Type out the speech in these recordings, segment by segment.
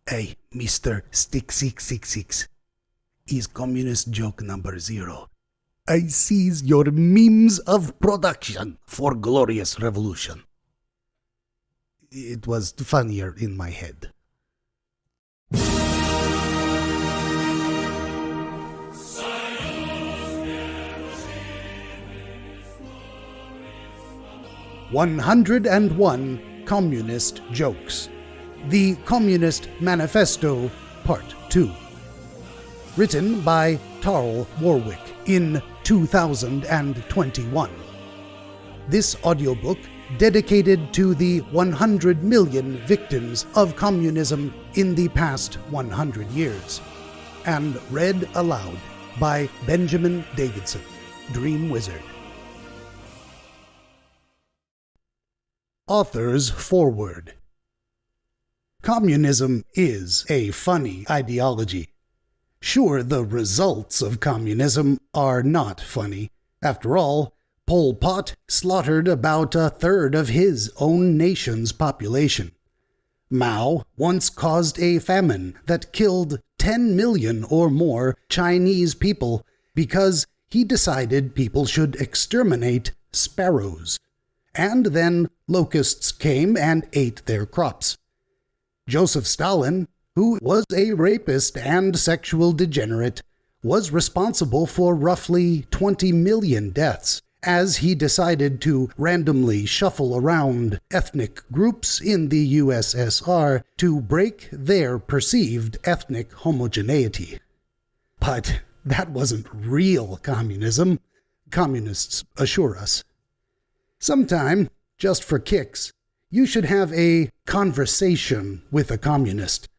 Hey, Mr. Stick 666. Is communist joke number 0. I seize your means of production for glorious revolution. It was funnier in my head. "101 Communist Jokes. The Communist Manifesto, Part 2. Written by Tarl Warwick in 2021. This audiobook dedicated to the 100 million victims of communism in the past 100 years, and read aloud by Benjamin Davidson, DreamWizard. Author's Foreword. Communism is a funny ideology. Sure, the results of communism are not funny. After all, Pol Pot slaughtered about a third of his own nation's population. Mao once caused a famine that killed 10 million or more Chinese people because he decided people should exterminate sparrows. And then locusts came and ate their crops. Joseph Stalin, who was a rapist and sexual degenerate, was responsible for roughly 20 million deaths, as he decided to randomly shuffle around ethnic groups in the USSR to break their perceived ethnic homogeneity. But that wasn't real communism, communists assure us. Sometime, just for kicks, you should have a conversation with a communist.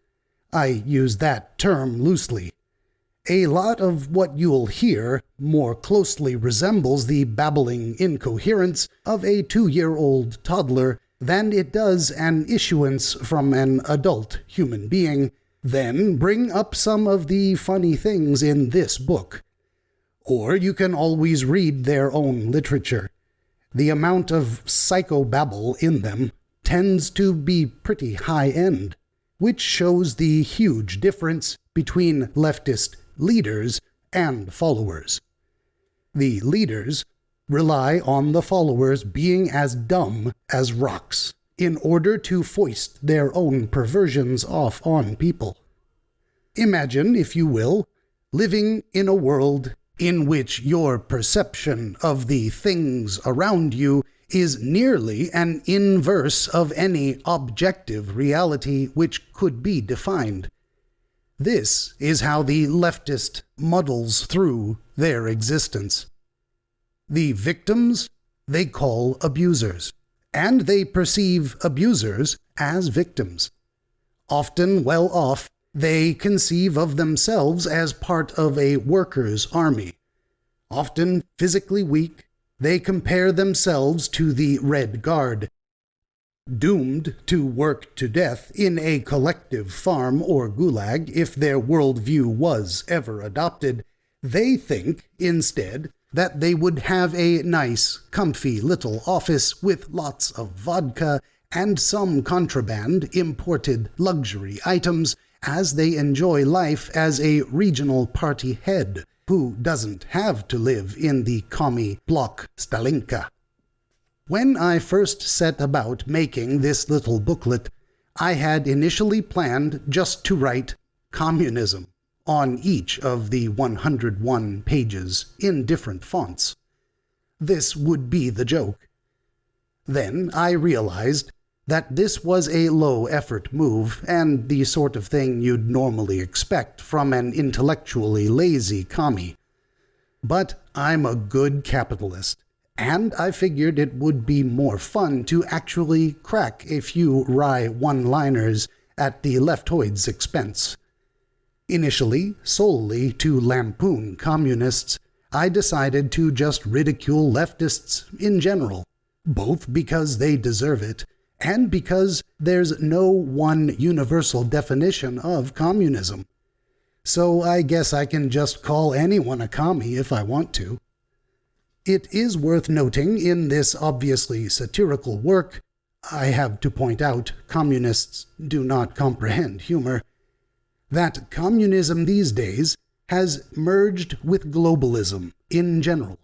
I use that term loosely. A lot of what you'll hear more closely resembles the babbling incoherence of a 2-year-old toddler than it does an issuance from an adult human being. Then bring up some of the funny things in this book. Or you can always read their own literature. The amount of psychobabble in them tends to be pretty high-end, which shows the huge difference between leftist leaders and followers. The leaders rely on the followers being as dumb as rocks in order to foist their own perversions off on people. Imagine, if you will, living in a world in which your perception of the things around you is nearly an inverse of any objective reality which could be defined. This is how the leftist muddles through their existence. The victims they call abusers, and they perceive abusers as victims. Often well off, they conceive of themselves as part of a workers' army. Often physically weak, they compare themselves to the Red Guard. Doomed to work to death in a collective farm or gulag if their worldview was ever adopted, they think, instead, that they would have a nice, comfy little office with lots of vodka and some contraband imported luxury items as they enjoy life as a regional party head who doesn't have to live in the commie block Stalinka. When I first set about making this little booklet, I had initially planned just to write communism on each of the 101 pages in different fonts. This would be the joke. Then I realized that this was a low-effort move and the sort of thing you'd normally expect from an intellectually lazy commie. But I'm a good capitalist, and I figured it would be more fun to actually crack a few wry one-liners at the leftoid's expense. Initially, solely to lampoon communists, I decided to just ridicule leftists in general, both because they deserve it, and because there's no one universal definition of communism. So I guess I can just call anyone a commie if I want to. It is worth noting in this obviously satirical work, I have to point out communists do not comprehend humor, that communism these days has merged with globalism in general,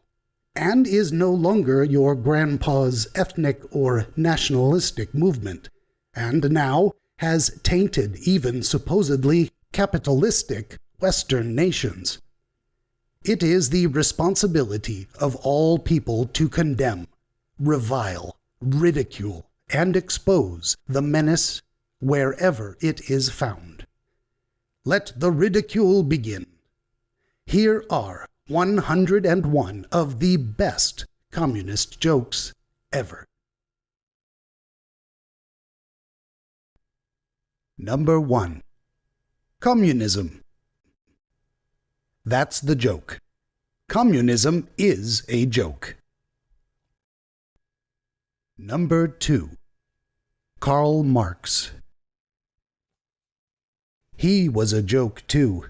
and is no longer your grandpa's ethnic or nationalistic movement, and now has tainted even supposedly capitalistic Western nations. It is the responsibility of all people to condemn, revile, ridicule, and expose the menace wherever it is found. Let the ridicule begin. Here are 101 of the best communist jokes ever. Number 1. Communism. That's the joke. Communism is a joke. Number 2. Karl Marx. He was a joke too.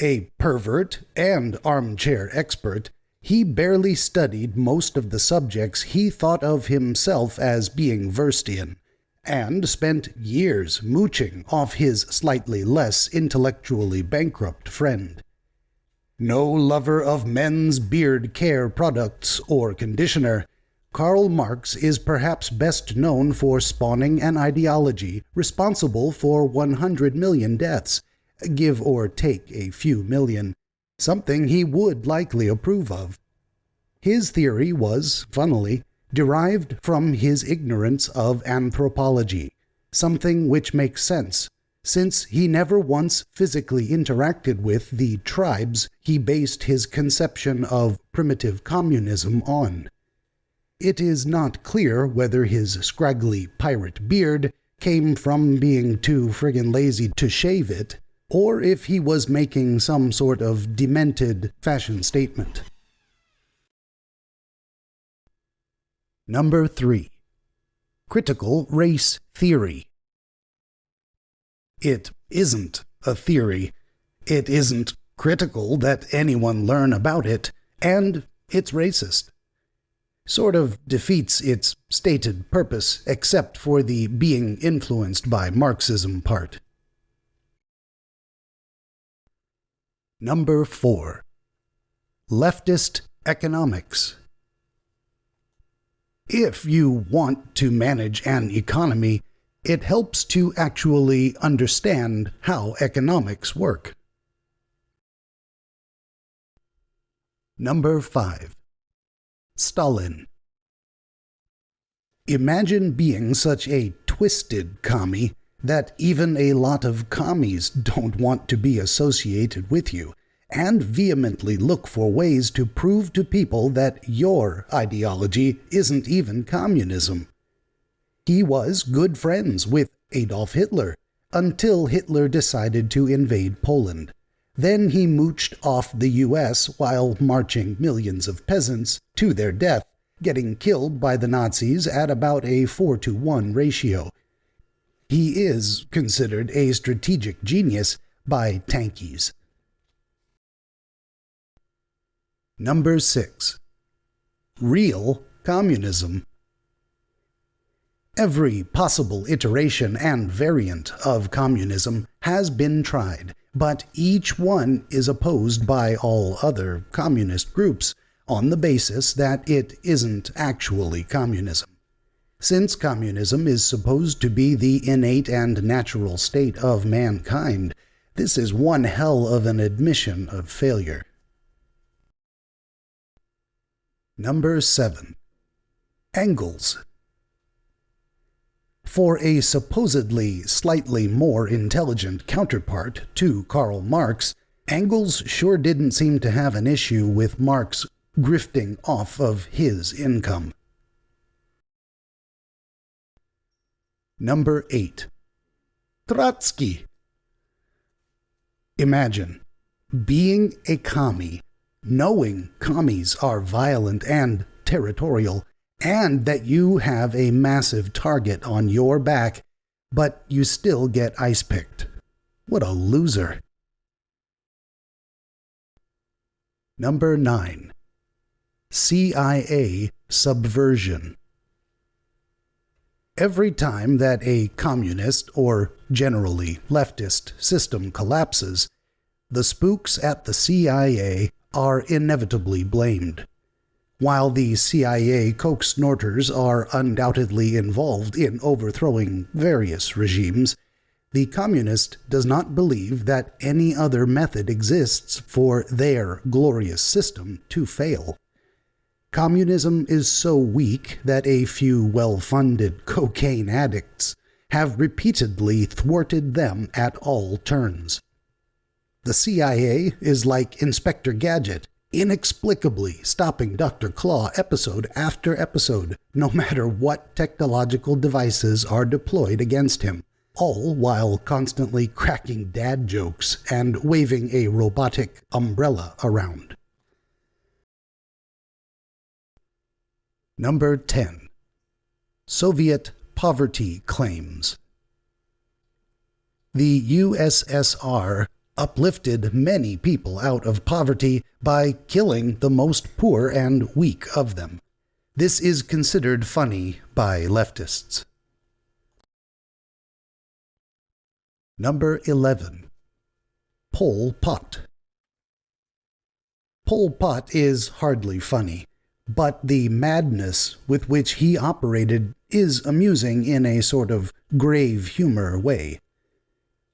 A pervert and armchair expert, he barely studied most of the subjects he thought of himself as being versed in, and spent years mooching off his slightly less intellectually bankrupt friend. No lover of men's beard care products or conditioner, Karl Marx is perhaps best known for spawning an ideology responsible for 100 million deaths, give or take a few million, something he would likely approve of. His theory was, funnily, derived from his ignorance of anthropology, something which makes sense, since he never once physically interacted with the tribes he based his conception of primitive communism on. It is not clear whether his scraggly pirate beard came from being too friggin' lazy to shave it, or if he was making some sort of demented fashion statement. Number 3. Critical race theory. It isn't a theory. It isn't critical that anyone learn about it, and it's racist. Sort of defeats its stated purpose, except for the being influenced by Marxism part. Number 4. Leftist economics. If you want to manage an economy, it helps to actually understand how economics work. Number 5. Stalin. Imagine being such a twisted commie that even a lot of commies don't want to be associated with you, and vehemently look for ways to prove to people that your ideology isn't even communism. He was good friends with Adolf Hitler until Hitler decided to invade Poland. Then he mooched off the US while marching millions of peasants to their death, getting killed by the Nazis at about a 4-to-1 ratio. He is considered a strategic genius by tankies. Number 6. Real communism. Every possible iteration and variant of communism has been tried, but each one is opposed by all other communist groups on the basis that it isn't actually communism. Since communism is supposed to be the innate and natural state of mankind, this is one hell of an admission of failure. Number 7. Engels. For a supposedly slightly more intelligent counterpart to Karl Marx, Engels sure didn't seem to have an issue with Marx grifting off of his income. Number 8. Trotsky. Imagine being a commie, knowing commies are violent and territorial, and that you have a massive target on your back, but you still get ice-picked. What a loser. Number 9. CIA subversion. Every time that a communist or generally leftist system collapses, the spooks at the CIA are inevitably blamed. While the CIA coke snorters are undoubtedly involved in overthrowing various regimes, the communist does not believe that any other method exists for their glorious system to fail. Communism is so weak that a few well-funded cocaine addicts have repeatedly thwarted them at all turns. The CIA is like Inspector Gadget, inexplicably stopping Dr. Claw episode after episode, no matter what technological devices are deployed against him, all while constantly cracking dad jokes and waving a robotic umbrella around. Number 10. Soviet Poverty Claims. The USSR uplifted many people out of poverty by killing the most poor and weak of them. This is considered funny by leftists. Number 11. Pol Pot. Pol Pot is hardly funny, but the madness with which he operated is amusing in a sort of grave humor way.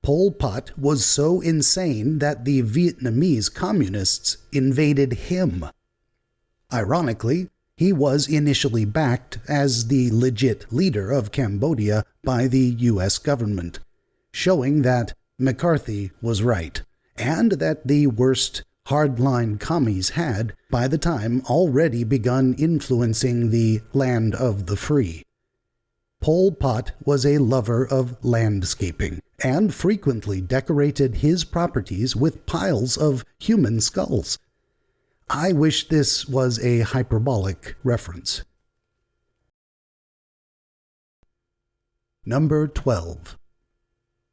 Pol Pot was so insane that the Vietnamese communists invaded him. Ironically, he was initially backed as the legit leader of Cambodia by the U.S. government, showing that McCarthy was right, and that the worst hardline commies had, by the time, already begun influencing the land of the free. Pol Pot was a lover of landscaping, and frequently decorated his properties with piles of human skulls. I wish this was a hyperbolic reference. Number 12.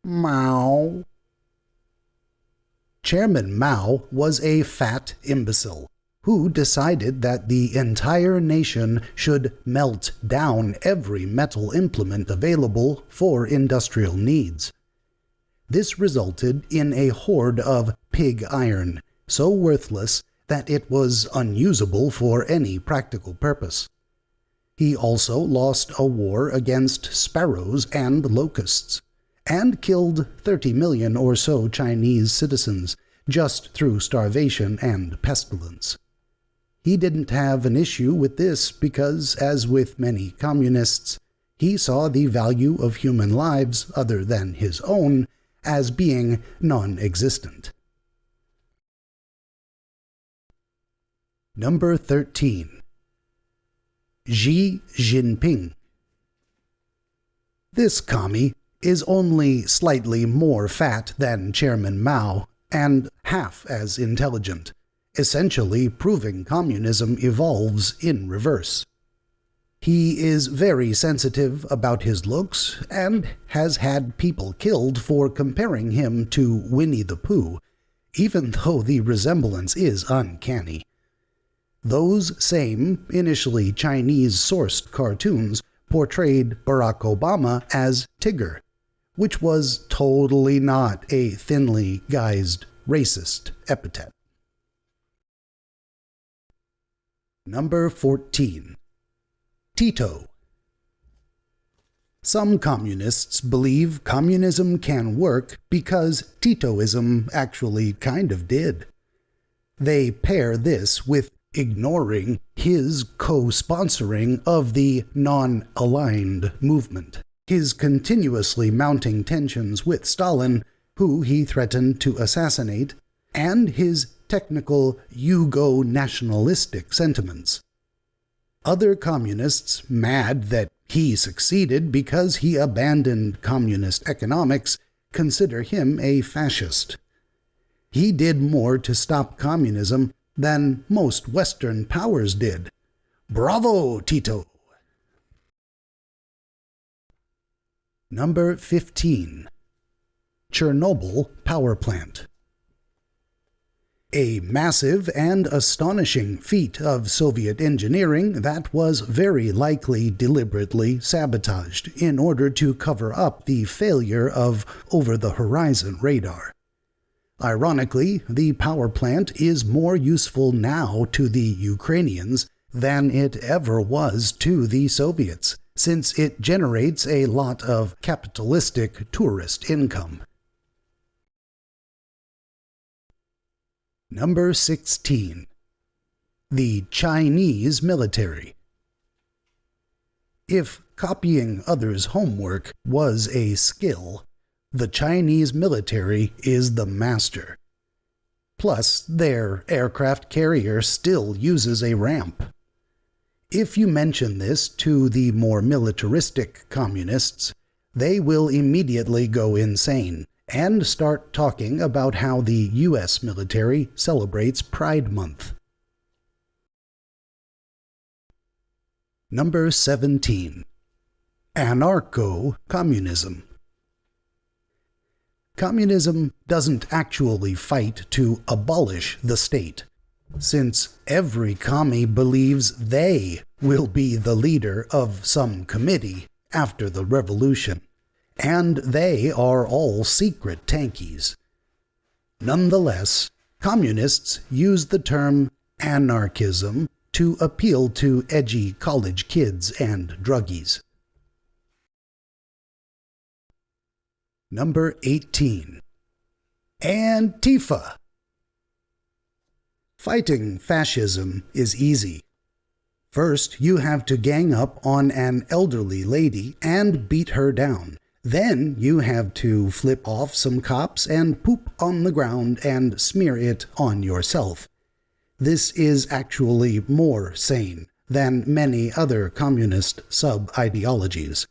Mao. Chairman Mao was a fat imbecile who decided that the entire nation should melt down every metal implement available for industrial needs. This resulted in a hoard of pig iron, so worthless that it was unusable for any practical purpose. He also lost a war against sparrows and locusts, and killed 30 million or so Chinese citizens just through starvation and pestilence. He didn't have an issue with this because, as with many communists, he saw the value of human lives other than his own as being non-existent. Number 13. Xi Jinping. This commie is only slightly more fat than Chairman Mao and half as intelligent, essentially proving communism evolves in reverse. He is very sensitive about his looks and has had people killed for comparing him to Winnie the Pooh, even though the resemblance is uncanny. Those same, initially Chinese-sourced cartoons portrayed Barack Obama as Tigger, which was totally not a thinly guised racist epithet. Number 14. Tito. Some communists believe communism can work because Titoism actually kind of did. They pair this with ignoring his co-sponsoring of the non-aligned movement, his continuously mounting tensions with Stalin, who he threatened to assassinate, and his technical Yugo-nationalistic sentiments. Other communists, mad that he succeeded because he abandoned communist economics, consider him a fascist. He did more to stop communism than most Western powers did. Bravo, Tito! Number 15. Chernobyl Power Plant. a massive and astonishing feat of Soviet engineering that was very likely deliberately sabotaged in order to cover up the failure of over-the-horizon radar. Ironically, the power plant is more useful now to the Ukrainians than it ever was to the Soviets, since it generates a lot of capitalistic tourist income. Number 16. The Chinese military. If copying others' homework was a skill, the Chinese military is the master. Plus, their aircraft carrier still uses a ramp. If you mention this to the more militaristic communists, they will immediately go insane and start talking about how the U.S. military celebrates Pride Month. Number 17. Anarcho-communism. Communism doesn't actually fight to abolish the state, since every commie believes they will be the leader of some committee after the revolution, and they are all secret tankies. Nonetheless, communists use the term anarchism to appeal to edgy college kids and druggies. Number 18. Antifa. Fighting fascism is easy. First, you have to gang up on an elderly lady and beat her down. Then you have to flip off some cops and poop on the ground and smear it on yourself. This is actually more sane than many other communist sub-ideologies.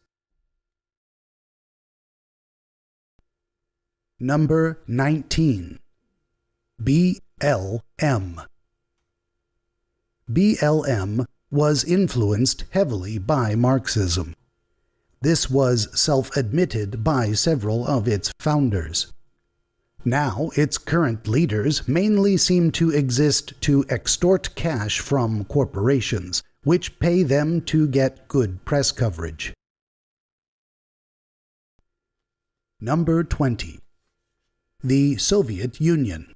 Number 19. BLM. BLM was influenced heavily by Marxism. This was self-admitted by several of its founders. Now, its current leaders mainly seem to exist to extort cash from corporations, which pay them to get good press coverage. Number 20. The Soviet Union.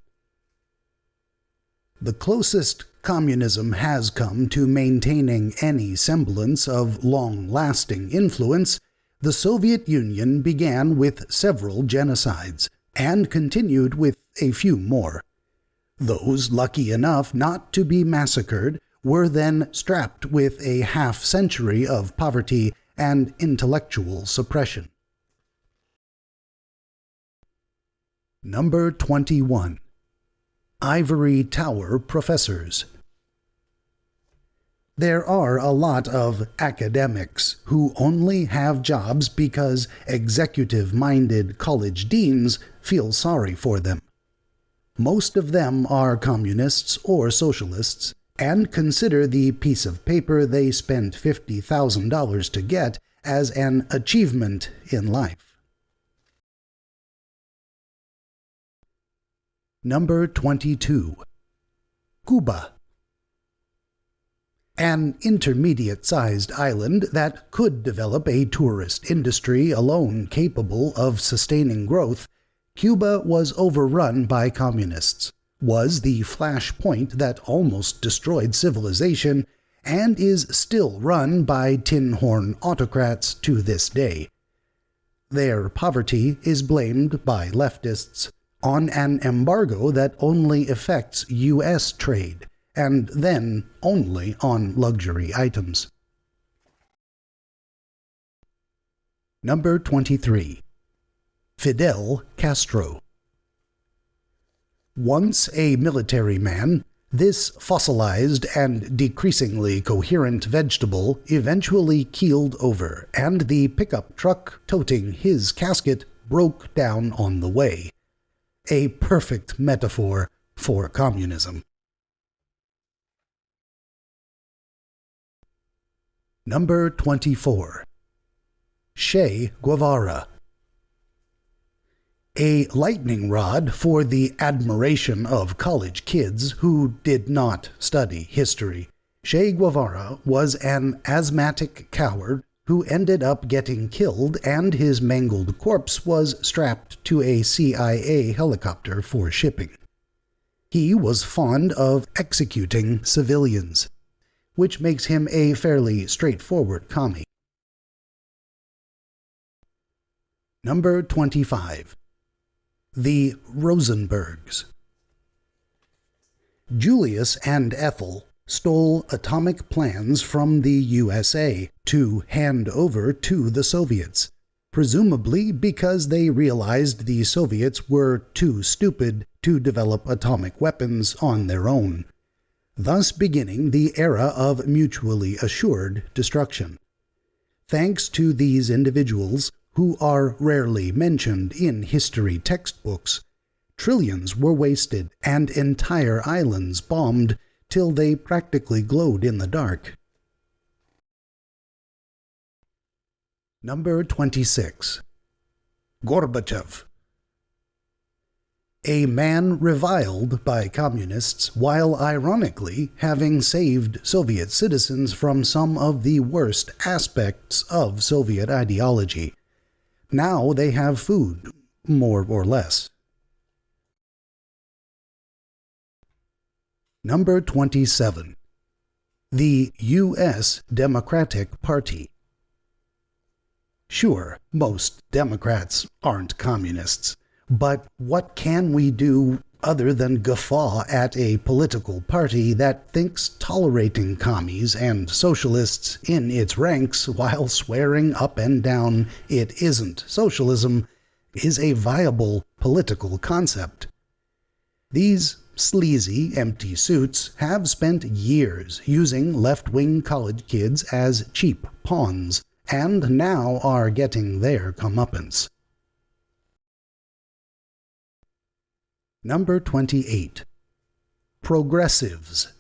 The closest communism has come to maintaining any semblance of long-lasting influence, the Soviet Union began with several genocides, and continued with a few more. Those lucky enough not to be massacred were then strapped with a half-century of poverty and intellectual suppression. Number 21. Ivory Tower professors. There are a lot of academics who only have jobs because executive-minded college deans feel sorry for them. Most of them are communists or socialists and consider the piece of paper they spent $50,000 to get as an achievement in life. Number 22. Cuba. An intermediate-sized island that could develop a tourist industry alone capable of sustaining growth, Cuba was overrun by communists, was the flashpoint that almost destroyed civilization, and is still run by tin-horn autocrats to this day. Their poverty is blamed by leftists on an embargo that only affects U.S. trade, and then only on luxury items. Number 23. Fidel Castro. Once a military man, this fossilized and decreasingly coherent vegetable eventually keeled over, and the pickup truck toting his casket broke down on the way. A perfect metaphor for communism. Number 24. Che Guevara. A lightning rod for the admiration of college kids who did not study history, Che Guevara was an asthmatic coward who ended up getting killed, and his mangled corpse was strapped to a CIA helicopter for shipping. He was fond of executing civilians, which makes him a fairly straightforward commie. Number 25. The Rosenbergs. Julius and Ethel stole atomic plans from the USA to hand over to the Soviets, presumably because they realized the Soviets were too stupid to develop atomic weapons on their own, thus beginning the era of mutually assured destruction. Thanks to these individuals, who are rarely mentioned in history textbooks, trillions were wasted and entire islands bombed till they practically glowed in the dark. Number 26. Gorbachev. A man reviled by communists while ironically having saved Soviet citizens from some of the worst aspects of Soviet ideology. Now they have food, more or less. Number 27. The U.S. Democratic Party. Sure, most Democrats aren't communists, but what can we do other than guffaw at a political party that thinks tolerating commies and socialists in its ranks while swearing up and down it isn't socialism is a viable political concept? These sleazy, empty suits have spent years using left-wing college kids as cheap pawns, and now are getting their comeuppance. Number 28. Progressives.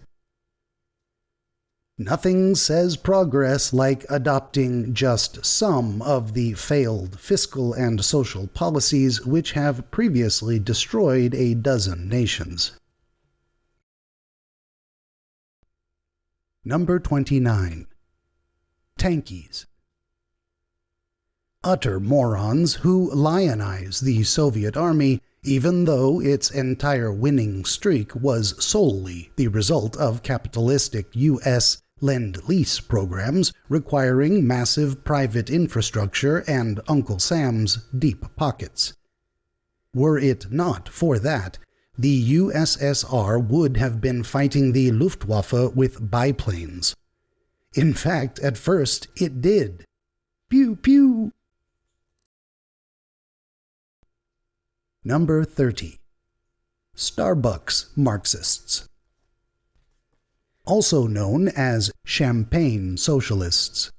Nothing says progress like adopting just some of the failed fiscal and social policies which have previously destroyed a dozen nations. Number 29. Tankies. Utter morons who lionize the Soviet army, even though its entire winning streak was solely the result of capitalistic U.S. Lend-Lease programs requiring massive private infrastructure and Uncle Sam's deep pockets. Were it not for that, the USSR would have been fighting the Luftwaffe with biplanes. In fact, at first it did. Pew pew! Number 30. Starbucks Marxists. Also known as champagne socialists.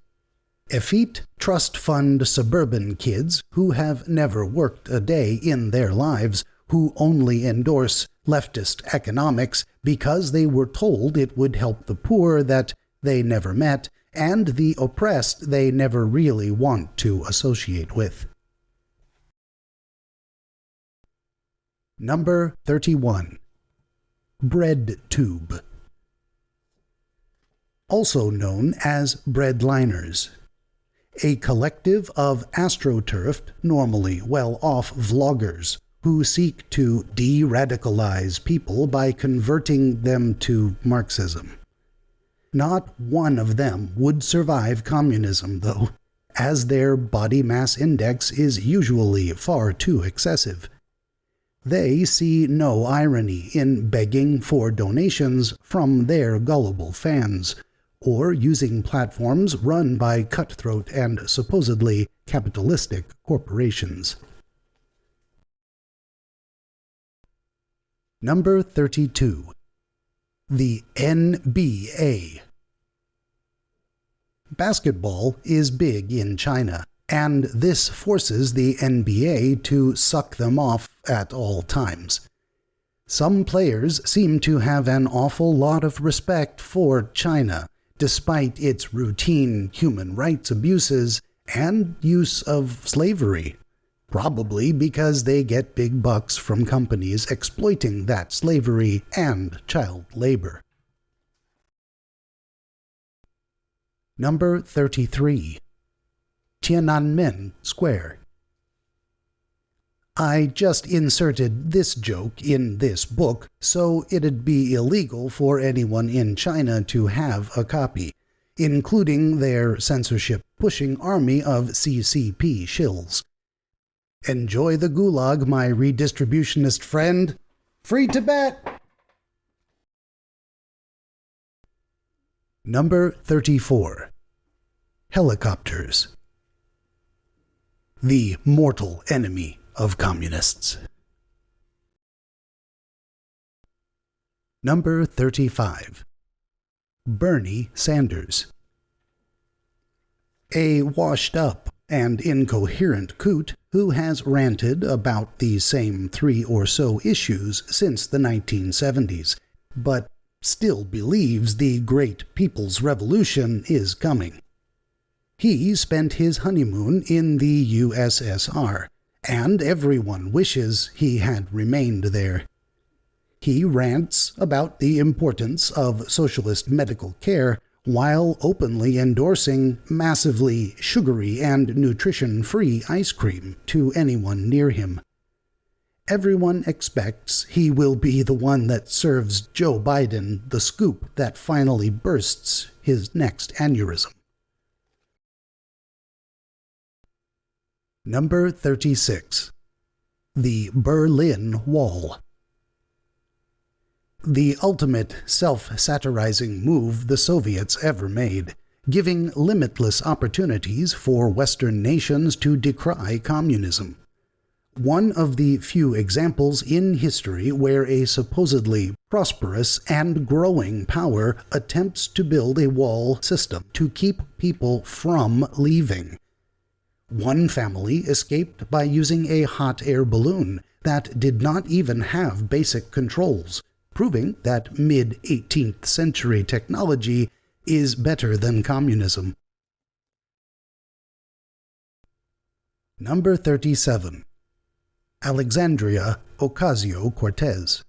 Effete trust fund suburban kids who have never worked a day in their lives, who only endorse leftist economics because they were told it would help the poor that they never met and the oppressed they never really want to associate with. Number 31. Bread Tube. Also known as breadliners. A collective of astroturfed, normally well-off vloggers who seek to de-radicalize people by converting them to Marxism. Not one of them would survive communism, though, as their body mass index is usually far too excessive. They see no irony in begging for donations from their gullible fans, or using platforms run by cutthroat and supposedly capitalistic corporations. Number 32. The NBA. Basketball is big in China, and this forces the NBA to suck them off at all times. Some players seem to have an awful lot of respect for China, despite its routine human rights abuses and use of slavery. probably because they get big bucks from companies exploiting that slavery and child labor. Number 33. Tiananmen Square. I just inserted this joke in this book, so it'd be illegal for anyone in China to have a copy, including their censorship-pushing army of CCP shills. Enjoy the gulag, my redistributionist friend. Free Tibet! Number 34. Helicopters. The mortal enemy of communists. Number 35. Bernie Sanders. A washed-up and incoherent coot who has ranted about the same 3 or so issues since the 1970s, but still believes the great People's Revolution is coming. He spent his honeymoon in the USSR, and everyone wishes he had remained there. He rants about the importance of socialist medical care while openly endorsing massively sugary and nutrition-free ice cream to anyone near him. Everyone expects he will be the one that serves Joe Biden the scoop that finally bursts his next aneurysm. Number 36. The Berlin Wall. The ultimate self-satirizing move the Soviets ever made, giving limitless opportunities for Western nations to decry communism. One of the few examples in history where a supposedly prosperous and growing power attempts to build a wall system to keep people from leaving. One family escaped by using a hot air balloon that did not even have basic controls, proving that mid-18th century technology is better than communism. Number 37. Alexandria Ocasio-Cortez.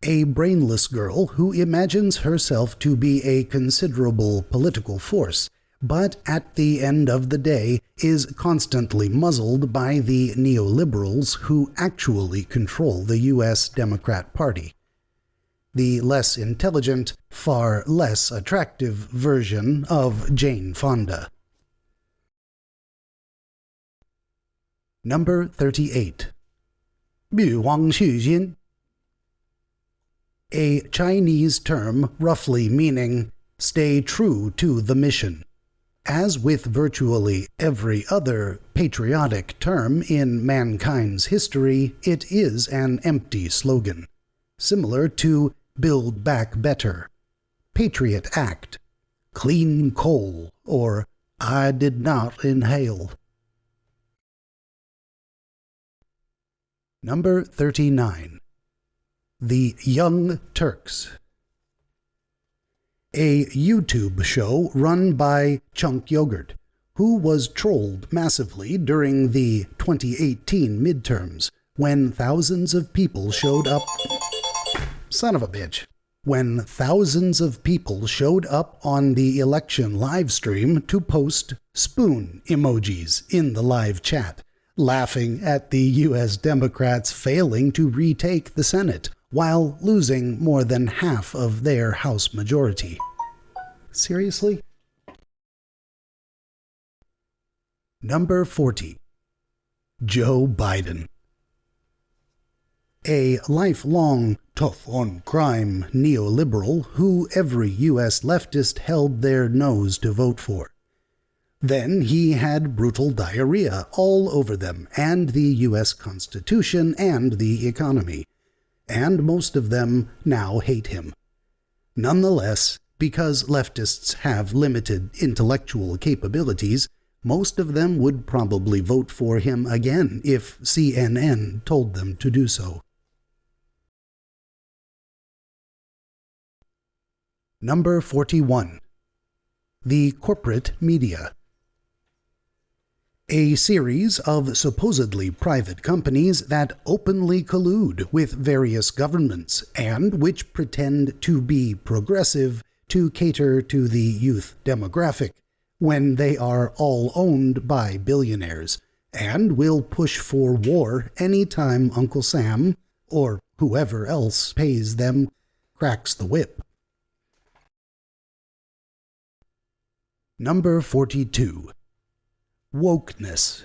A brainless girl who imagines herself to be a considerable political force, but at the end of the day is constantly muzzled by the neoliberals who actually control the U.S. Democrat Party. The less intelligent, far less attractive version of Jane Fonda. Number 38. 欲望续心. A Chinese term roughly meaning stay true to the mission. As with virtually every other patriotic term in mankind's history, it is an empty slogan, similar to Build Back Better, Patriot Act, Clean Coal, or I Did Not Inhale. Number 39. The Young Turks. A YouTube show run by Chunk Yogurt, who was trolled massively during the 2018 midterms when thousands of people showed up... Son of a bitch. When thousands of people showed up on the election live stream to post spoon emojis in the live chat, laughing at the U.S. Democrats failing to retake the Senate while losing more than half of their House majority. Seriously? Number 40. Joe Biden. A lifelong tough-on-crime neoliberal who every U.S. leftist held their nose to vote for. Then he had brutal diarrhea all over them and the U.S. Constitution and the economy, and most of them now hate him. Nonetheless, because leftists have limited intellectual capabilities, most of them would probably vote for him again if CNN told them to do so. Number 41. The corporate media. A series of supposedly private companies that openly collude with various governments and which pretend to be progressive to cater to the youth demographic when they are all owned by billionaires and will push for war anytime Uncle Sam, or whoever else pays them, cracks the whip. Number 42. Wokeness.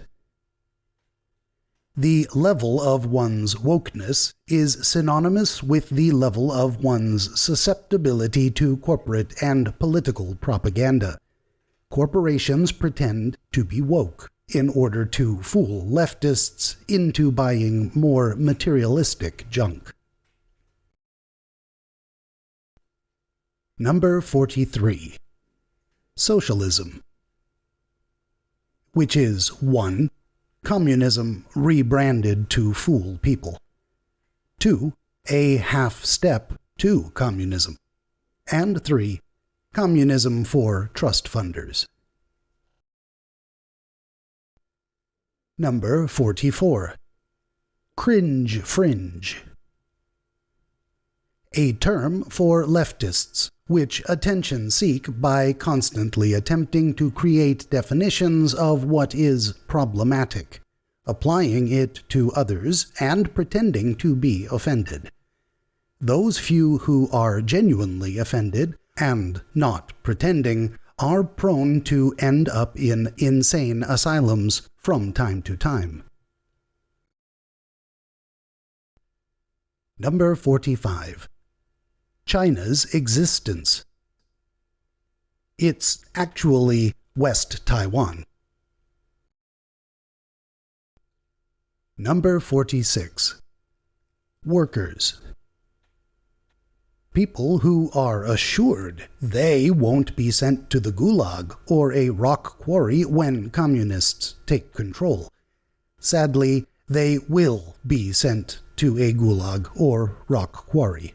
The level of one's wokeness is synonymous with the level of one's susceptibility to corporate and political propaganda. Corporations pretend to be woke in order to fool leftists into buying more materialistic junk. Number 43. Socialism, which is 1. Communism rebranded to fool people. 2. A half step to communism. And 3. Communism for trust funders. Number 44. Cringe fringe. A term for leftists which attention seek by constantly attempting to create definitions of what is problematic, applying it to others, and pretending to be offended. Those few who are genuinely offended, and not pretending, are prone to end up in insane asylums from time to time. Number 45. China's existence. It's actually West Taiwan. Number 46. Workers. People who are assured they won't be sent to the gulag or a rock quarry when communists take control. Sadly, they will be sent to a gulag or rock quarry.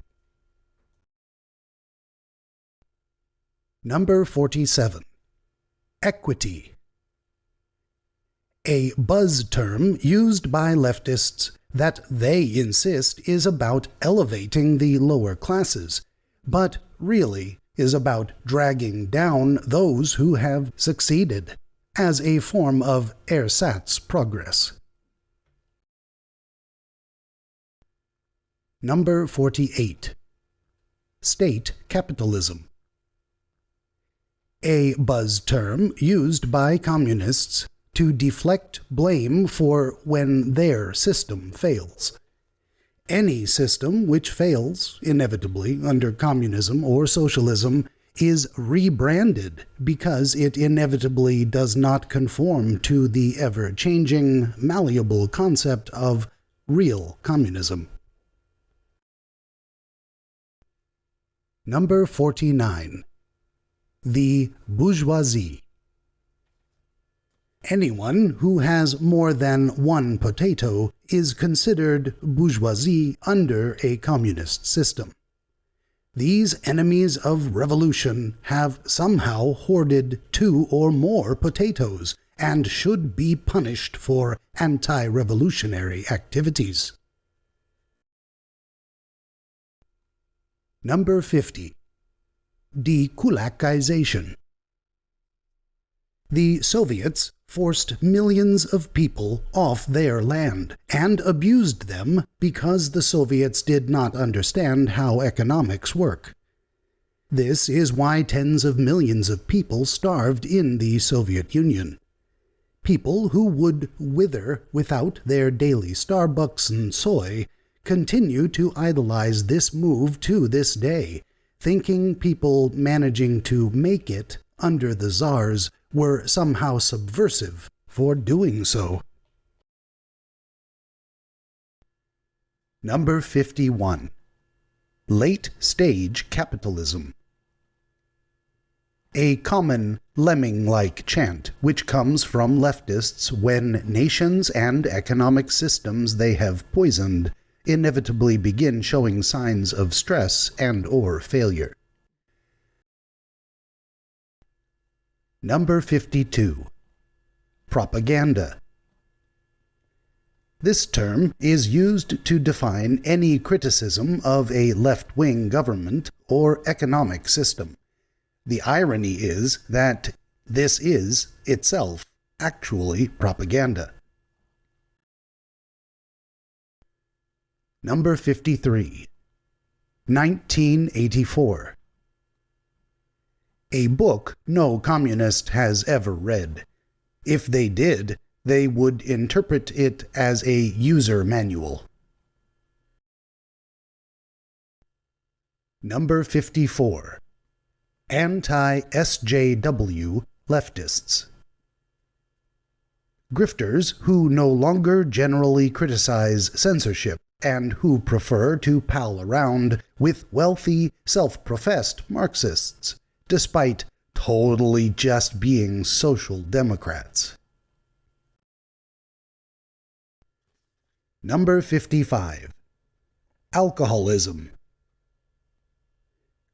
Number 47. Equity. A buzz term used by leftists that they insist is about elevating the lower classes, but really is about dragging down those who have succeeded, as a form of ersatz progress. Number 48. State capitalism. A buzz term used by communists to deflect blame for when their system fails. Any system which fails, inevitably, under communism or socialism, is rebranded because it inevitably does not conform to the ever-changing, malleable concept of real communism. Number 49. The bourgeoisie. Anyone who has more than one potato is considered bourgeoisie under a communist system. These enemies of revolution have somehow hoarded 2 or more potatoes and should be punished for anti-revolutionary activities. Number 50. Dekulakization. The Soviets forced millions of people off their land and abused them because the Soviets did not understand how economics work. This is why tens of millions of people starved in the Soviet Union. People who would wither without their daily Starbucks and soy continue to idolize this move to this day, thinking people managing to make it under the czars were somehow subversive for doing so. Number 51. Late-stage capitalism. A common lemming-like chant which comes from leftists when nations and economic systems they have poisoned inevitably begin showing signs of stress and/or failure. Number 52. propaganda. This term is used to define any criticism of a left-wing government or economic system. The irony is that this is, itself, actually propaganda. Number 53. 1984. A book no communist has ever read. If they did, they would interpret it as a user manual. Number 54. Anti-SJW leftists. Grifters who no longer generally criticize censorship and who prefer to pal around with wealthy, self-professed Marxists, despite totally just being social democrats. Number 55. Alcoholism.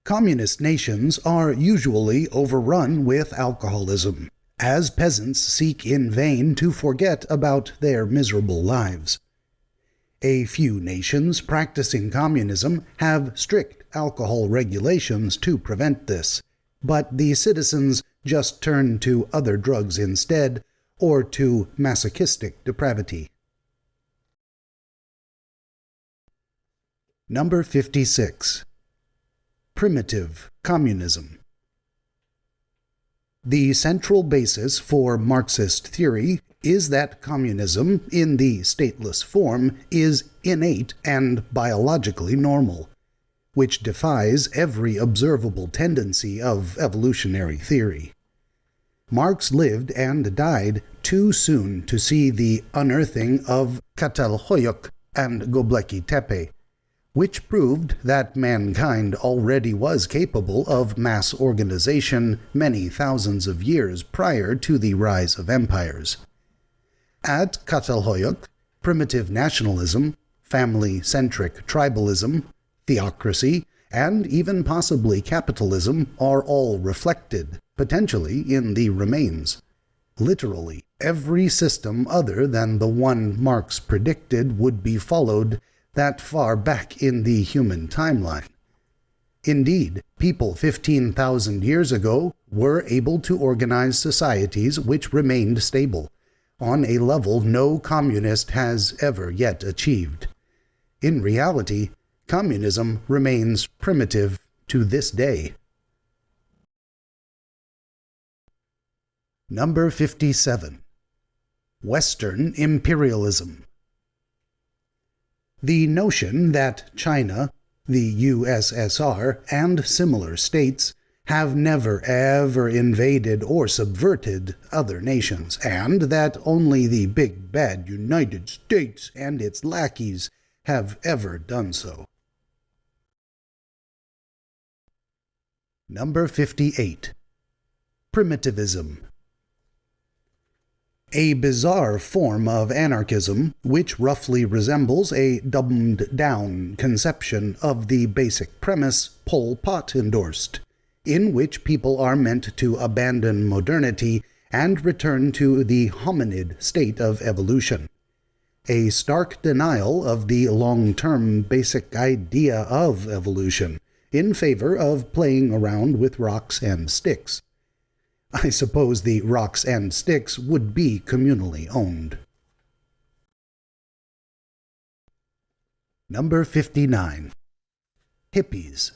Communist nations are usually overrun with alcoholism, as peasants seek in vain to forget about their miserable lives. A few nations practicing communism have strict alcohol regulations to prevent this, but the citizens just turn to other drugs instead, or to masochistic depravity. Number 56. Primitive communism. The central basis for Marxist theory is that communism, in the stateless form, is innate and biologically normal, which defies every observable tendency of evolutionary theory. Marx lived and died too soon to see the unearthing of Çatalhöyük and Göbekli Tepe, which proved that mankind already was capable of mass organization many thousands of years prior to the rise of empires. At Çatalhöyük, primitive nationalism, family-centric tribalism, theocracy, and even possibly capitalism are all reflected, potentially, in the remains. Literally, every system other than the one Marx predicted would be followed that far back in the human timeline. Indeed, people 15,000 years ago were able to organize societies which remained stable, on a level no communist has ever yet achieved. In reality, communism remains primitive to this day. Number 57. Western imperialism. The notion that China, the USSR, and similar states have never ever invaded or subverted other nations, and that only the big bad United States and its lackeys have ever done so. Number 58. Primitivism. A bizarre form of anarchism which roughly resembles a dumbed-down conception of the basic premise Pol Pot endorsed, in which people are meant to abandon modernity and return to the hominid state of evolution. A stark denial of the long-term basic idea of evolution, in favor of playing around with rocks and sticks. I suppose the rocks and sticks would be communally owned. Number 59. Hippies.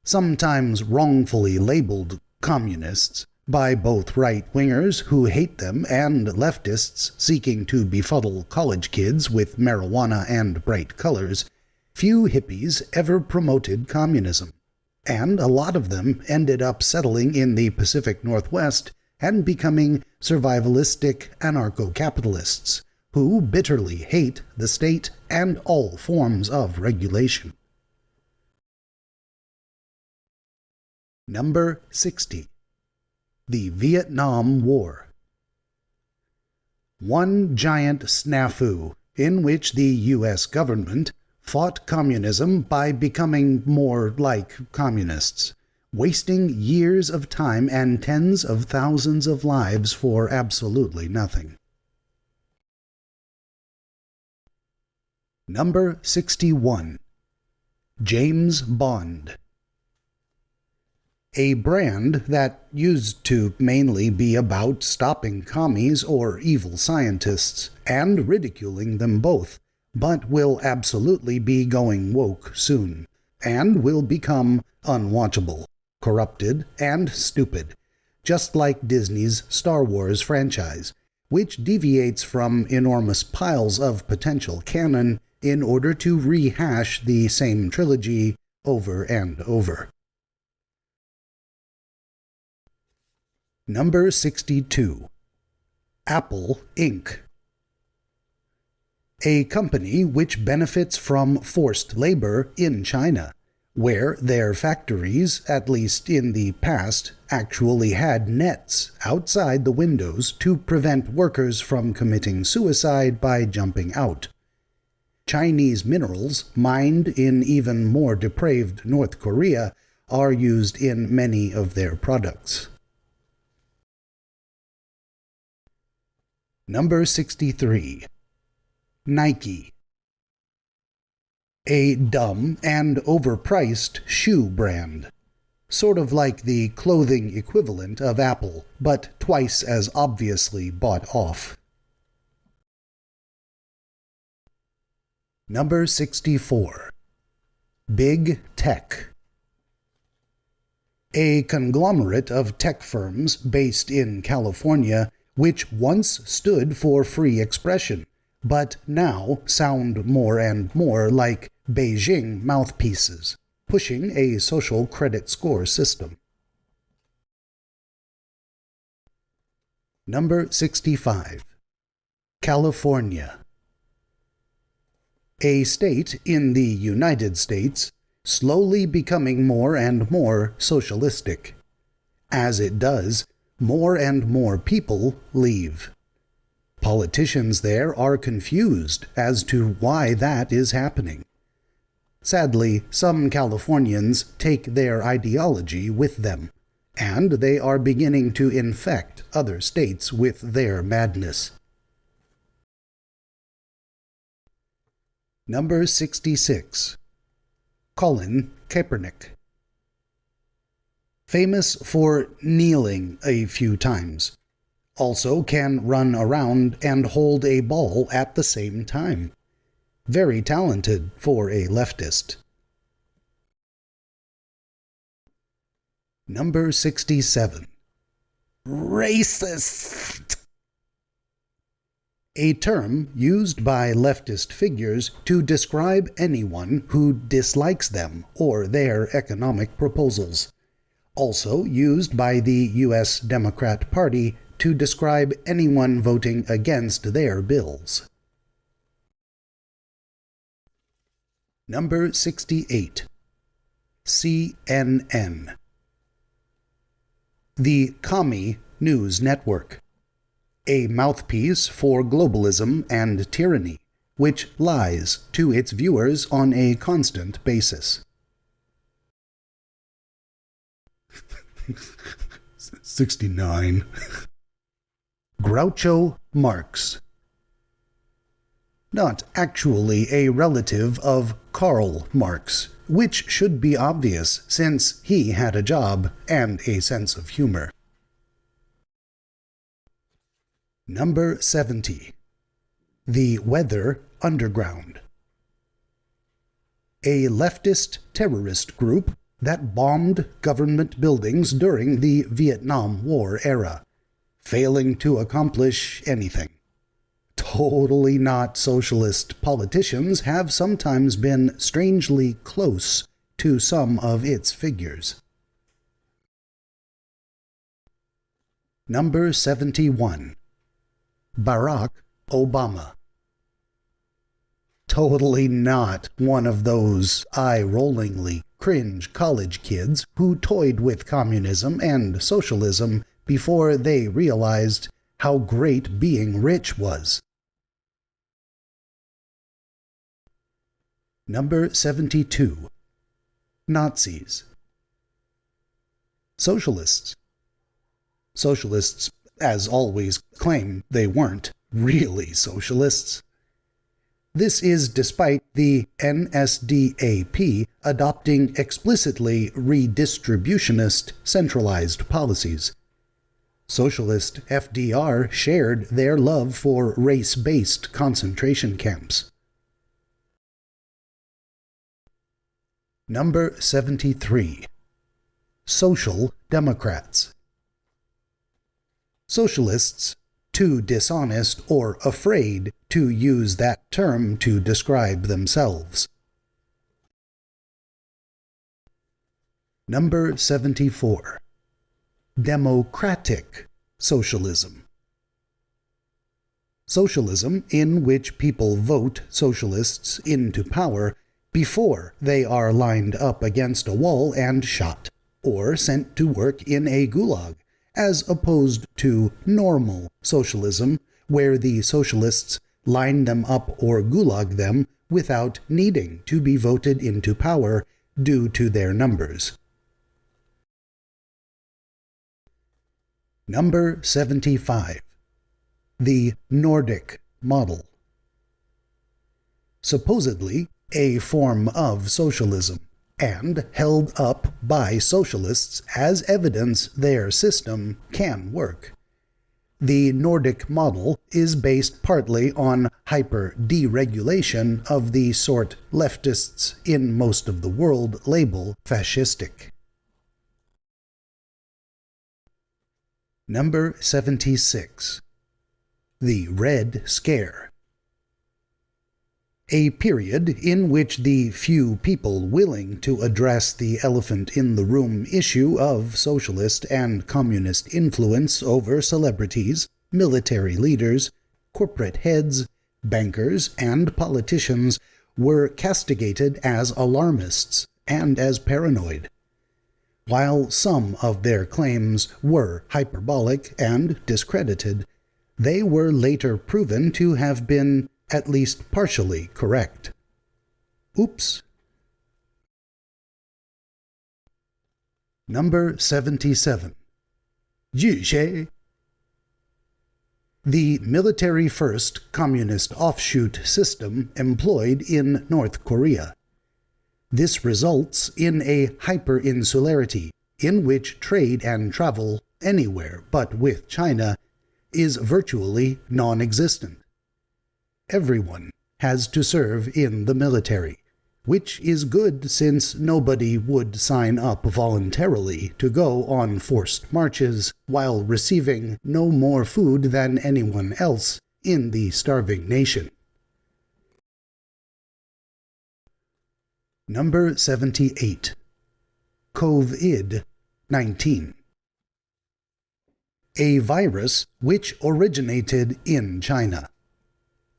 Sometimes wrongfully labeled communists by both right-wingers who hate them and leftists seeking to befuddle college kids with marijuana and bright colors, few hippies ever promoted communism, and a lot of them ended up settling in the Pacific Northwest and becoming survivalistic anarcho-capitalists who bitterly hate the state and all forms of regulation. Number 60. The Vietnam War. One giant snafu in which the U.S. government fought communism by becoming more like communists, wasting years of time and tens of thousands of lives for absolutely nothing. Number 61. James Bond. A brand that used to mainly be about stopping commies or evil scientists and ridiculing them both, but will absolutely be going woke soon, and will become unwatchable, corrupted, and stupid, just like Disney's Star Wars franchise, which deviates from enormous piles of potential canon in order to rehash the same trilogy over and over. Number 62. Apple Inc. A company which benefits from forced labor in China, where their factories, at least in the past, actually had nets outside the windows to prevent workers from committing suicide by jumping out. Chinese minerals, mined in even more depraved North Korea, are used in many of their products. Number 63. Nike. A dumb and overpriced shoe brand. Sort of like the clothing equivalent of Apple, but twice as obviously bought off. Number 64. Big Tech. A conglomerate of tech firms based in California which once stood for free expression, but now sound more and more like Beijing mouthpieces, pushing a social credit score system. Number 65. California. A state in the United States, slowly becoming more and more socialistic. As it does, more and more people leave. Politicians there are confused as to why that is happening. Sadly, some Californians take their ideology with them, and they are beginning to infect other states with their madness. Number 66. Colin Kaepernick. Famous for kneeling a few times. Also can run around and hold a ball at the same time. Very talented for a leftist. Number 67. Racist. A term used by leftist figures to describe anyone who dislikes them or their economic proposals. Also used by the U.S. Democrat Party to describe anyone voting against their bills. Number 68. CNN. The Commie News Network. A mouthpiece for globalism and tyranny, which lies to its viewers on a constant basis. 69. Groucho Marx. Not actually a relative of Karl Marx, which should be obvious since he had a job and a sense of humor. Number 70. The Weather Underground. A leftist terrorist group that bombed government buildings during the Vietnam War era, failing to accomplish anything. Totally not socialist politicians have sometimes been strangely close to some of its figures. Number 71. Barack Obama. Totally not one of those eye-rollingly cringe college kids who toyed with communism and socialism before they realized how great being rich was. Number 72. Nazis. Socialists. Socialists, as always, claim they weren't really socialists. This is despite the NSDAP adopting explicitly redistributionist, centralized policies. Socialist FDR shared their love for race-based concentration camps. Number 73. Social Democrats. Socialists, too dishonest or afraid to use that term to describe themselves. Number 74. Democratic Socialism. Socialism in which people vote socialists into power before they are lined up against a wall and shot, or sent to work in a gulag, as opposed to normal socialism, where the socialists line them up or gulag them without needing to be voted into power due to their numbers. Number 75. The Nordic Model. Supposedly a form of socialism, and held up by socialists as evidence their system can work. The Nordic model is based partly on hyper-deregulation of the sort leftists in most of the world label fascistic. Number 76. The Red Scare. A period in which the few people willing to address the elephant in the room issue of socialist and communist influence over celebrities, military leaders, corporate heads, bankers, and politicians were castigated as alarmists and as paranoid. While some of their claims were hyperbolic and discredited, they were later proven to have been at least partially correct. Oops. Number 77. Juche. The military-first communist offshoot system employed in North Korea. This results in a hyper-insularity in which trade and travel anywhere but with China is virtually non-existent. Everyone has to serve in the military, which is good since nobody would sign up voluntarily to go on forced marches while receiving no more food than anyone else in the starving nation. Number 78. COVID-19. A virus which originated in China.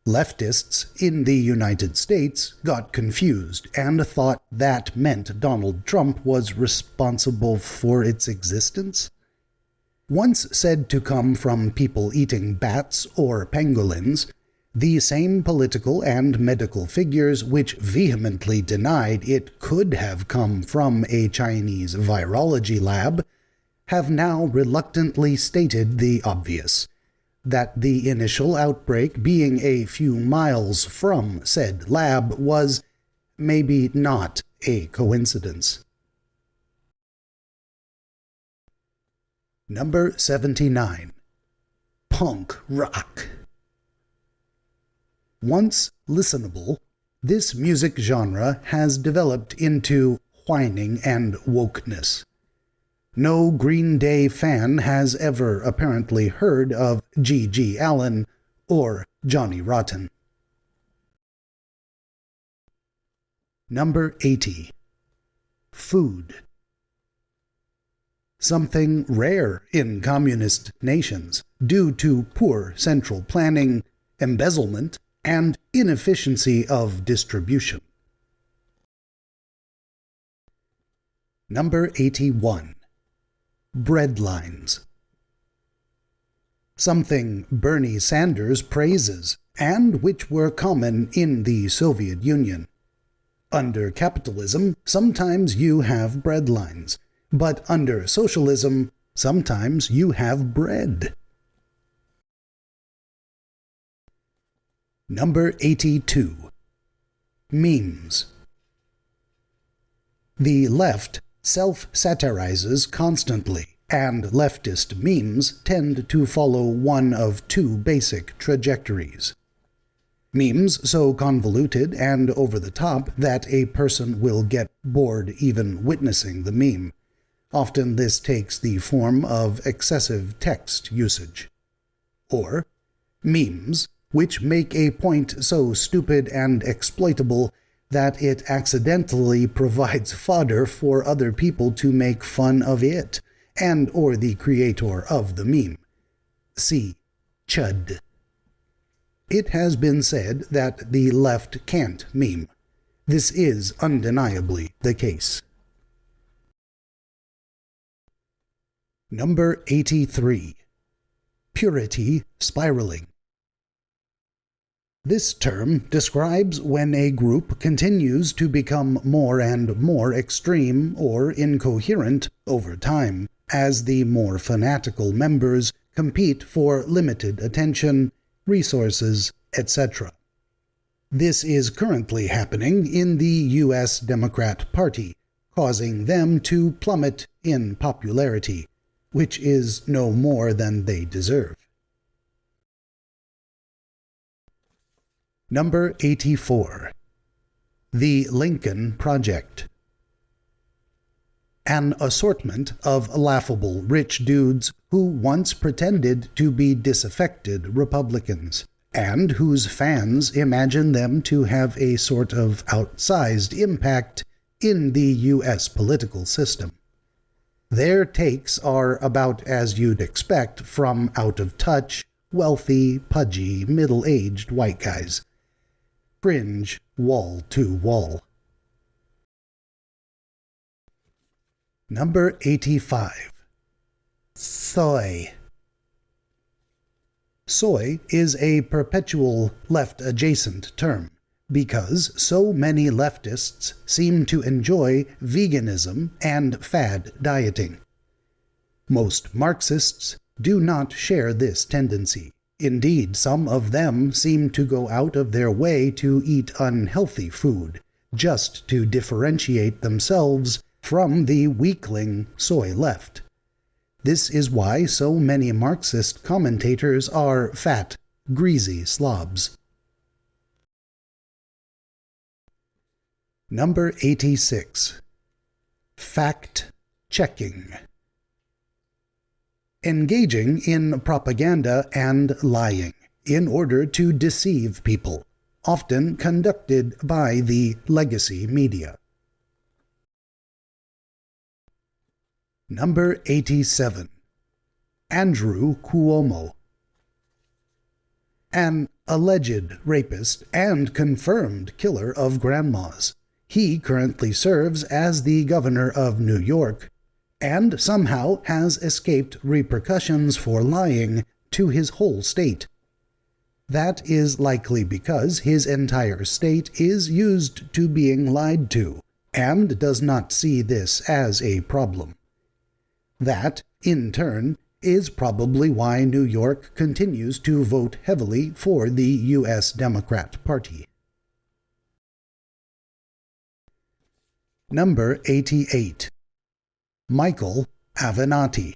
Leftists in the United States got confused and thought that meant Donald Trump was responsible for its existence. Once said to come from people eating bats or pangolins, the same political and medical figures which vehemently denied it could have come from a Chinese virology lab have now reluctantly stated the obvious, that the initial outbreak being a few miles from said lab was maybe not a coincidence. Number 79. Punk rock. Once listenable, this music genre has developed into whining and wokeness. No Green Day fan has ever apparently heard of G.G. Allin or Johnny Rotten. Number 80. Food. Something rare in communist nations due to poor central planning, embezzlement, and inefficiency of distribution. Number 81. Breadlines. Something Bernie Sanders praises, and which were common in the Soviet Union. Under capitalism, sometimes you have breadlines, But under socialism, sometimes you have bread. Number 82. Memes. The left self-satirizes constantly, and leftist memes tend to follow one of two basic trajectories. Memes so convoluted and over the top that a person will get bored even witnessing the meme. Often this takes the form of excessive text usage. Or memes which make a point so stupid and exploitable that it accidentally provides fodder for other people to make fun of it, and or the creator of the meme. See Chud. It has been said that the left can't meme. This is undeniably the case. Number 83. Purity spiraling. This term describes when a group continues to become more and more extreme or incoherent over time, as the more fanatical members compete for limited attention, resources, etc. This is currently happening in the U.S. Democrat Party, causing them to plummet in popularity, which is no more than they deserve. Number 84. The Lincoln Project. An assortment of laughable rich dudes who once pretended to be disaffected Republicans, and whose fans imagine them to have a sort of outsized impact in the U.S. political system. Their takes are about as you'd expect from out-of-touch, wealthy, pudgy, middle-aged white guys. Cringe wall to wall. Number 85. Soy. Soy is a perpetual left-adjacent term, because so many leftists seem to enjoy veganism and fad dieting. Most Marxists do not share this tendency. Indeed, some of them seem to go out of their way to eat unhealthy food, just to differentiate themselves from the weakling soy left. This is why so many Marxist commentators are fat, greasy slobs. Number 86. Fact-checking. Engaging in propaganda and lying in order to deceive people, often conducted by the legacy media. Number 87. Andrew Cuomo. An alleged rapist and confirmed killer of grandmas. He currently serves as the governor of New York, and somehow has escaped repercussions for lying to his whole state. That is likely because his entire state is used to being lied to, and does not see this as a problem. That, in turn, is probably why New York continues to vote heavily for the U.S. Democrat Party. Number 88. Michael Avenatti.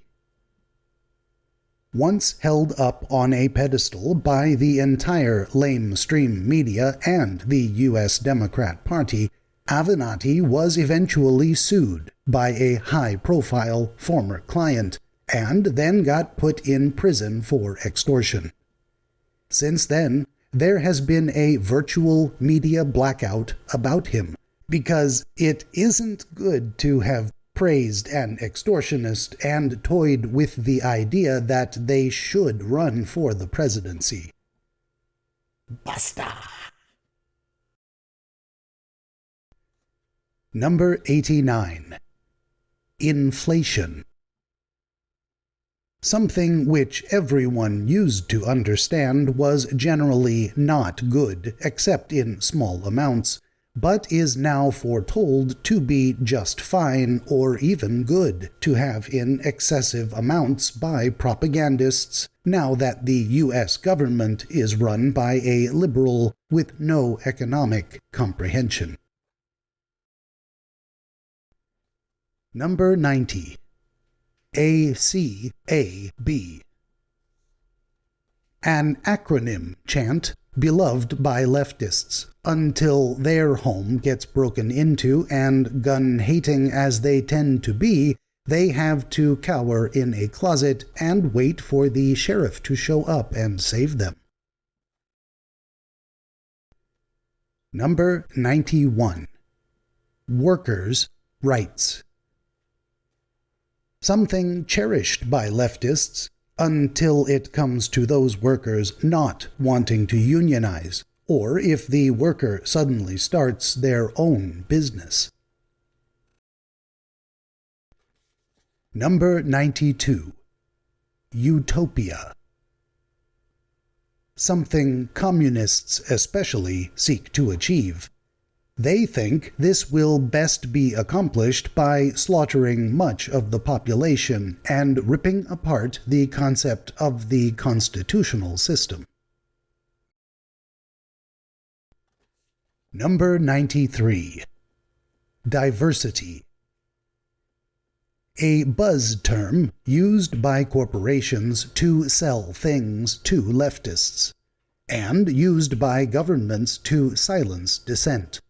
Once held up on a pedestal by the entire lamestream media and the U.S. Democrat Party, Avenatti was eventually sued by a high-profile former client, and then got put in prison for extortion. Since then, there has been a virtual media blackout about him, because it isn't good to have praised an extortionist and toyed with the idea that they should run for the presidency. Basta! Number 89. Inflation. Something which everyone used to understand was generally not good except in small amounts, but is now foretold to be just fine or even good to have in excessive amounts by propagandists now that the U.S. government is run by a liberal with no economic comprehension. Number 90. ACAB. An acronym chant beloved by leftists until their home gets broken into, and gun-hating as they tend to be, they have to cower in a closet and wait for the sheriff to show up and save them. Number 91. Workers' rights. Something cherished by leftists until it comes to those workers not wanting to unionize, or if the worker suddenly starts their own business. Number 92. Utopia. Something communists especially seek to achieve. They think this will best be accomplished by slaughtering much of the population and ripping apart the concept of the constitutional system. Number 93. Diversity. A buzz term used by corporations to sell things to leftists, and used by governments to silence dissent.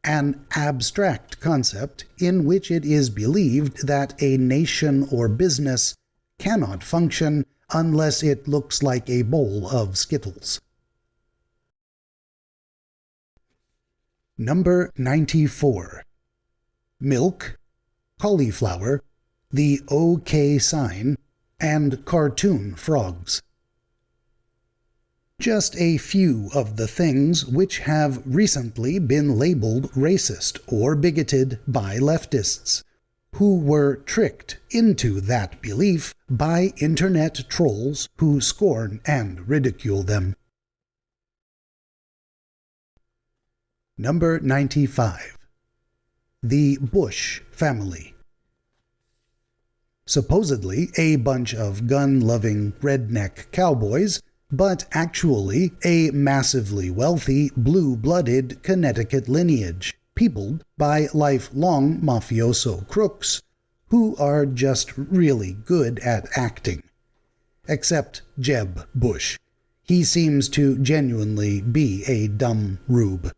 An abstract concept in which it is believed that a nation or business cannot function unless it looks like a bowl of Skittles. Number 94. Milk, cauliflower, the OK sign, and cartoon frogs. Just a few of the things which have recently been labeled racist or bigoted by leftists, who were tricked into that belief by internet trolls who scorn and ridicule them. Number 95. The Bush family. Supposedly a bunch of gun-loving redneck cowboys, but actually a massively wealthy, blue-blooded Connecticut lineage, peopled by lifelong mafioso crooks who are just really good at acting. Except Jeb Bush. He seems to genuinely be a dumb rube.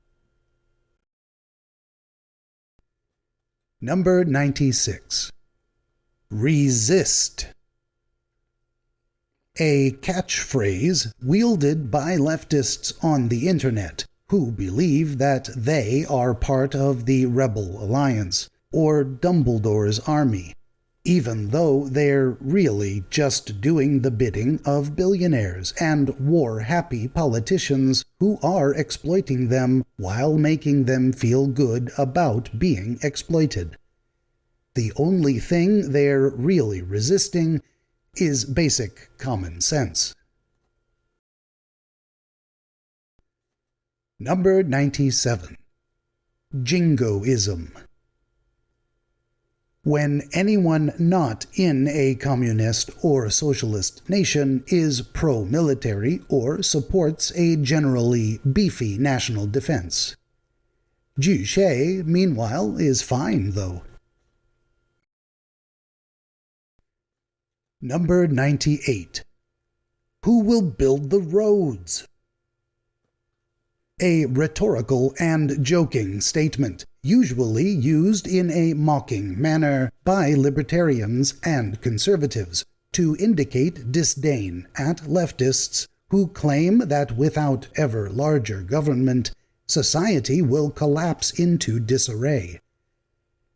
Number 96. Resist. A catchphrase wielded by leftists on the internet who believe that they are part of the Rebel Alliance or Dumbledore's army, even though they're really just doing the bidding of billionaires and war-happy politicians who are exploiting them while making them feel good about being exploited. The only thing they're really resisting is basic common sense. Number 97. Jingoism. When anyone not in a communist or socialist nation is pro-military or supports a generally beefy national defense. Juche, meanwhile, is fine, though. Number 98. Who will build the roads? A rhetorical and joking statement, usually used in a mocking manner by libertarians and conservatives to indicate disdain at leftists who claim that without ever larger government, society will collapse into disarray.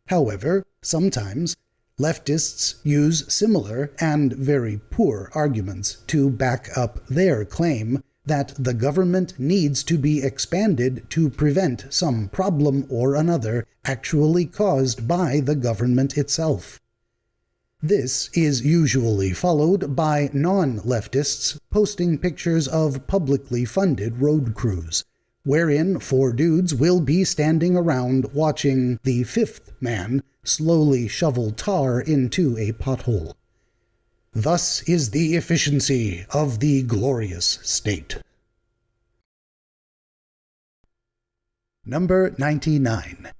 However, sometimes leftists use similar and very poor arguments to back up their claim that the government needs to be expanded to prevent some problem or another actually caused by the government itself. This is usually followed by non-leftists posting pictures of publicly funded road crews, wherein 4 dudes will be standing around watching the 5th man slowly shovel tar into a pothole. Thus is the efficiency of the glorious state. Number 99.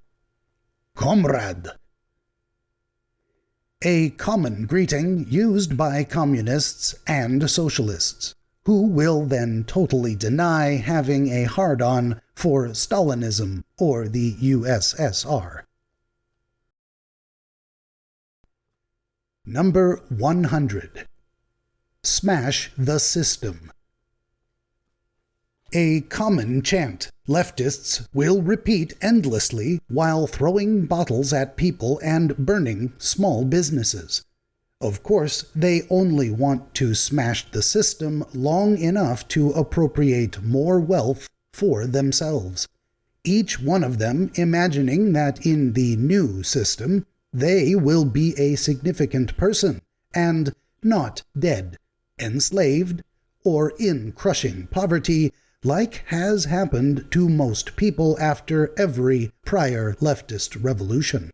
Comrade. A common greeting used by communists and socialists, who will then totally deny having a hard-on for Stalinism or the USSR. Number 100. Smash the system. A common chant leftists will repeat endlessly while throwing bottles at people and burning small businesses. Of course, they only want to smash the system long enough to appropriate more wealth for themselves, each one of them imagining that in the new system they will be a significant person and not dead, enslaved, or in crushing poverty, like has happened to most people after every prior leftist revolution.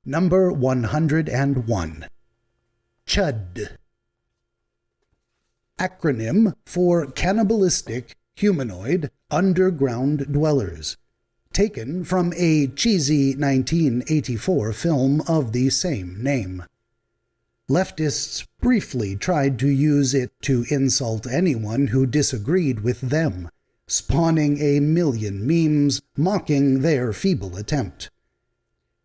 Number 101. CHUD. Acronym for Cannibalistic Humanoid Underground Dwellers, taken from a cheesy 1984 film of the same name. Leftists briefly tried to use it to insult anyone who disagreed with them, spawning a million memes mocking their feeble attempt.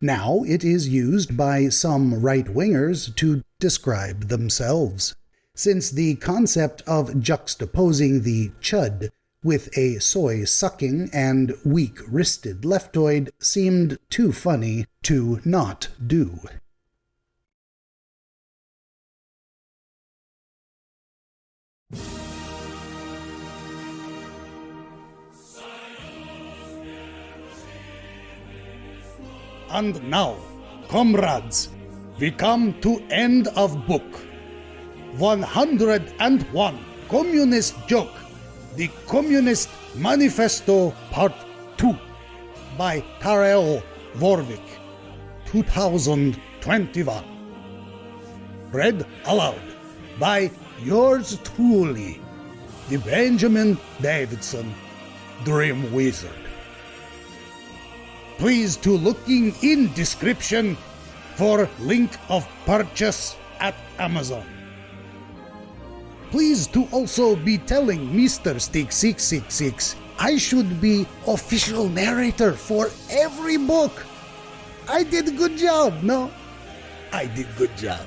Now it is used by some right-wingers to describe themselves, since the concept of juxtaposing the chud with a soy-sucking and weak-wristed leftoid seemed too funny to not do. And now, comrades, we come to end of book. 101 Communist Joke, The Communist Manifesto Part 2 by Tarl, Warwick, 2021. Read aloud by yours truly, the Benjamin Davidson DreamWizard. Please to looking in description for link of purchase at Amazon. Please to also be telling Mr. Stick 666 I should be official narrator for every book. I did a good job, no? I did good job.